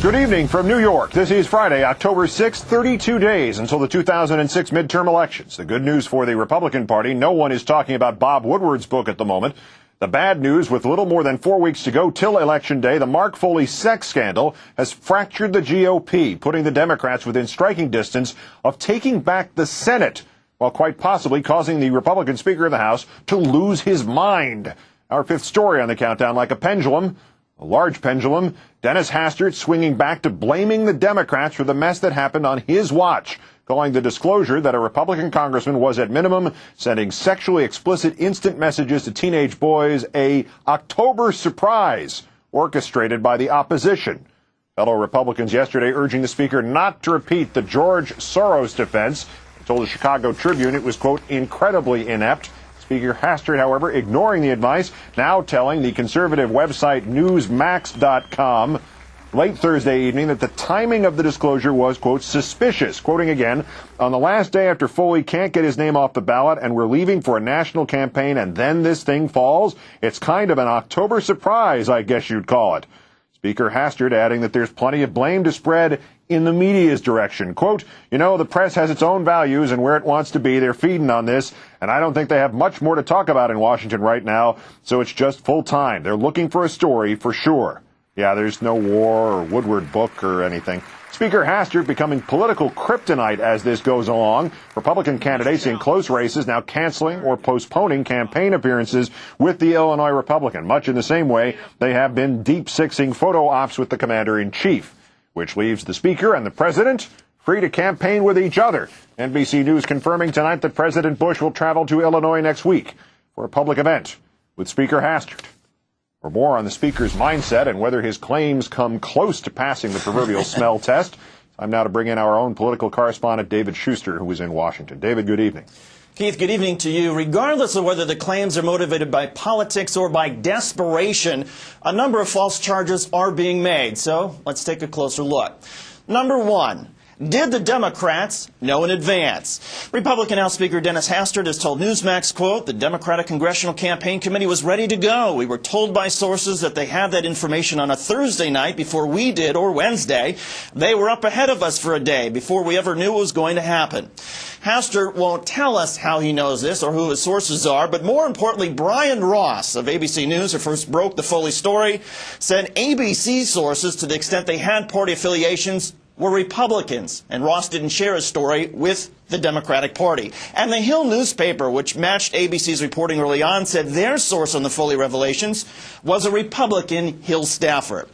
Good evening from New York. This is Friday, October 6th, 32 days until the 2006 midterm elections. The good news for the Republican Party, no one is talking about Bob Woodward's book at the moment. The bad news, with little more than 4 weeks to go till Election Day, the Mark Foley sex scandal has fractured the GOP, putting the Democrats within striking distance of taking back the Senate, while quite possibly causing the Republican Speaker of the House to lose his mind. Our fifth story on the countdown, like a pendulum, a large pendulum, Dennis Hastert swinging back to blaming the Democrats for the mess that happened on his watch, calling the disclosure that a Republican congressman was at minimum sending sexually explicit instant messages to teenage boys a October surprise orchestrated by the opposition. Fellow Republicans yesterday urging the Speaker not to repeat the George Soros defense. They told the Chicago Tribune it was, quote, incredibly inept. Speaker Hastert, however, ignoring the advice, now telling the conservative website Newsmax.com late Thursday evening that the timing of the disclosure was, quote, suspicious. Quoting again, on the last day after Foley can't get his name off the ballot and we're leaving for a national campaign and then this thing falls, it's kind of an October surprise, I guess you'd call it. Speaker Hastert adding that there's plenty of blame to spread in the media's direction. Quote, you know, the press has its own values and where it wants to be. They're feeding on this, and I don't think they have much more to talk about in Washington right now, so it's just full time. They're looking for a story for sure. Yeah, there's no war or Woodward book or anything. Speaker Hastert becoming political kryptonite as this goes along. Republican candidates in close races now canceling or postponing campaign appearances with the Illinois Republican, much in the same way they have been deep-sixing photo ops with the commander-in-chief, which leaves the Speaker and the President free to campaign with each other. NBC News confirming tonight that President Bush will travel to Illinois next week for a public event with Speaker Hastert. For more on the Speaker's mindset and whether his claims come close to passing the proverbial smell test, time now to bring in our own political correspondent, David Schuster, who is in Washington. David, good evening. Keith, good evening to you. Regardless of whether the claims are motivated by politics or by desperation, a number of false charges are being made. So let's take a closer look. Number one. Did the Democrats know in advance? Republican House Speaker Dennis Hastert has told Newsmax, quote, the Democratic Congressional Campaign Committee was ready to go. We were told by sources that they had that information on a Thursday night before we did, or Wednesday. They were up ahead of us for a day before we ever knew it was going to happen. Hastert won't tell us how he knows this or who his sources are, but more importantly, Brian Ross of ABC News, who first broke the Foley story, said ABC sources, to the extent they had party affiliations, were Republicans, and Ross didn't share his story with the Democratic Party. And the Hill newspaper, which matched ABC's reporting early on, said their source on the Foley revelations was a Republican Hill staffer.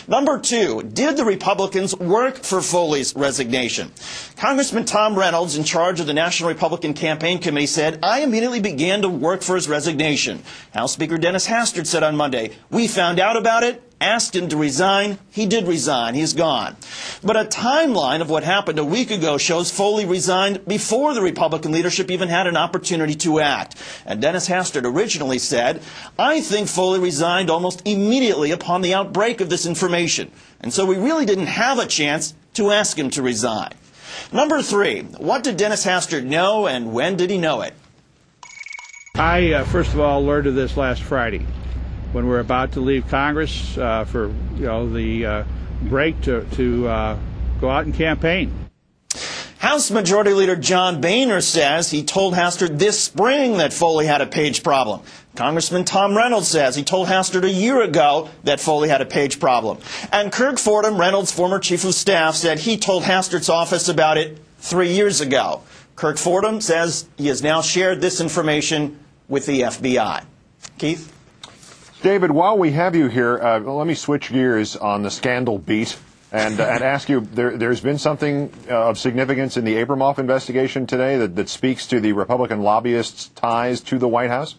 Number two, did the Republicans work for Foley's resignation? Congressman Tom Reynolds, in charge of the National Republican Campaign Committee, said, I immediately began to work for his resignation. House Speaker Dennis Hastert said on Monday, we found out about it, asked him to resign. He did resign. He's gone. But a timeline of what happened a week ago shows Foley resigned before the Republican leadership even had an opportunity to act. And Dennis Hastert originally said, I think Foley resigned almost immediately upon the outbreak of this information. And so we really didn't have a chance to ask him to resign. Number three, what did Dennis Hastert know and when did he know it? I, first of all, learned of this last Friday, when we're about to leave Congress for the break to go out and campaign. House Majority Leader John Boehner says he told Hastert this spring that Foley had a page problem. Congressman Tom Reynolds says he told Hastert a year ago that Foley had a page problem. And Kirk Fordham, Reynolds' former chief of staff, said he told Hastert's office about it 3 years ago. Kirk Fordham says he has now shared this information with the FBI. Keith? David, while we have you here, let me switch gears on the scandal beat and ask you, there's been something of significance in the Abramoff investigation today that speaks to the Republican lobbyists' ties to the White House?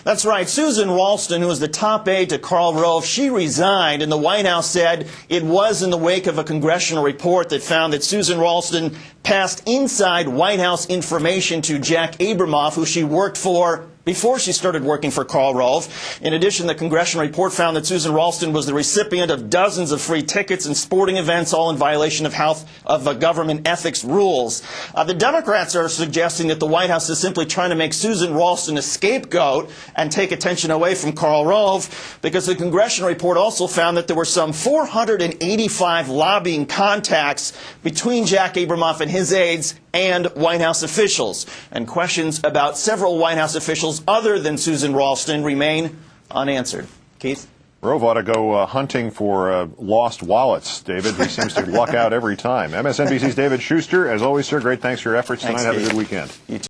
That's right. Susan Ralston, who was the top aide to Karl Rove, she resigned, and the White House said it was in the wake of a congressional report that found that Susan Ralston passed inside White House information to Jack Abramoff, who she worked for before she started working for Karl Rove. In addition, the congressional report found that Susan Ralston was the recipient of dozens of free tickets and sporting events, all in violation of government ethics rules. The Democrats are suggesting that the White House is simply trying to make Susan Ralston a scapegoat and take attention away from Karl Rove, because the congressional report also found that there were some 485 lobbying contacts between Jack Abramoff and his aides and White House officials. And questions about several White House officials other than Susan Ralston remain unanswered. Keith? Rove ought to go hunting for lost wallets, David. He seems to luck out every time. MSNBC's David Schuster, as always, sir, great thanks for your efforts tonight. Have a good weekend. You too.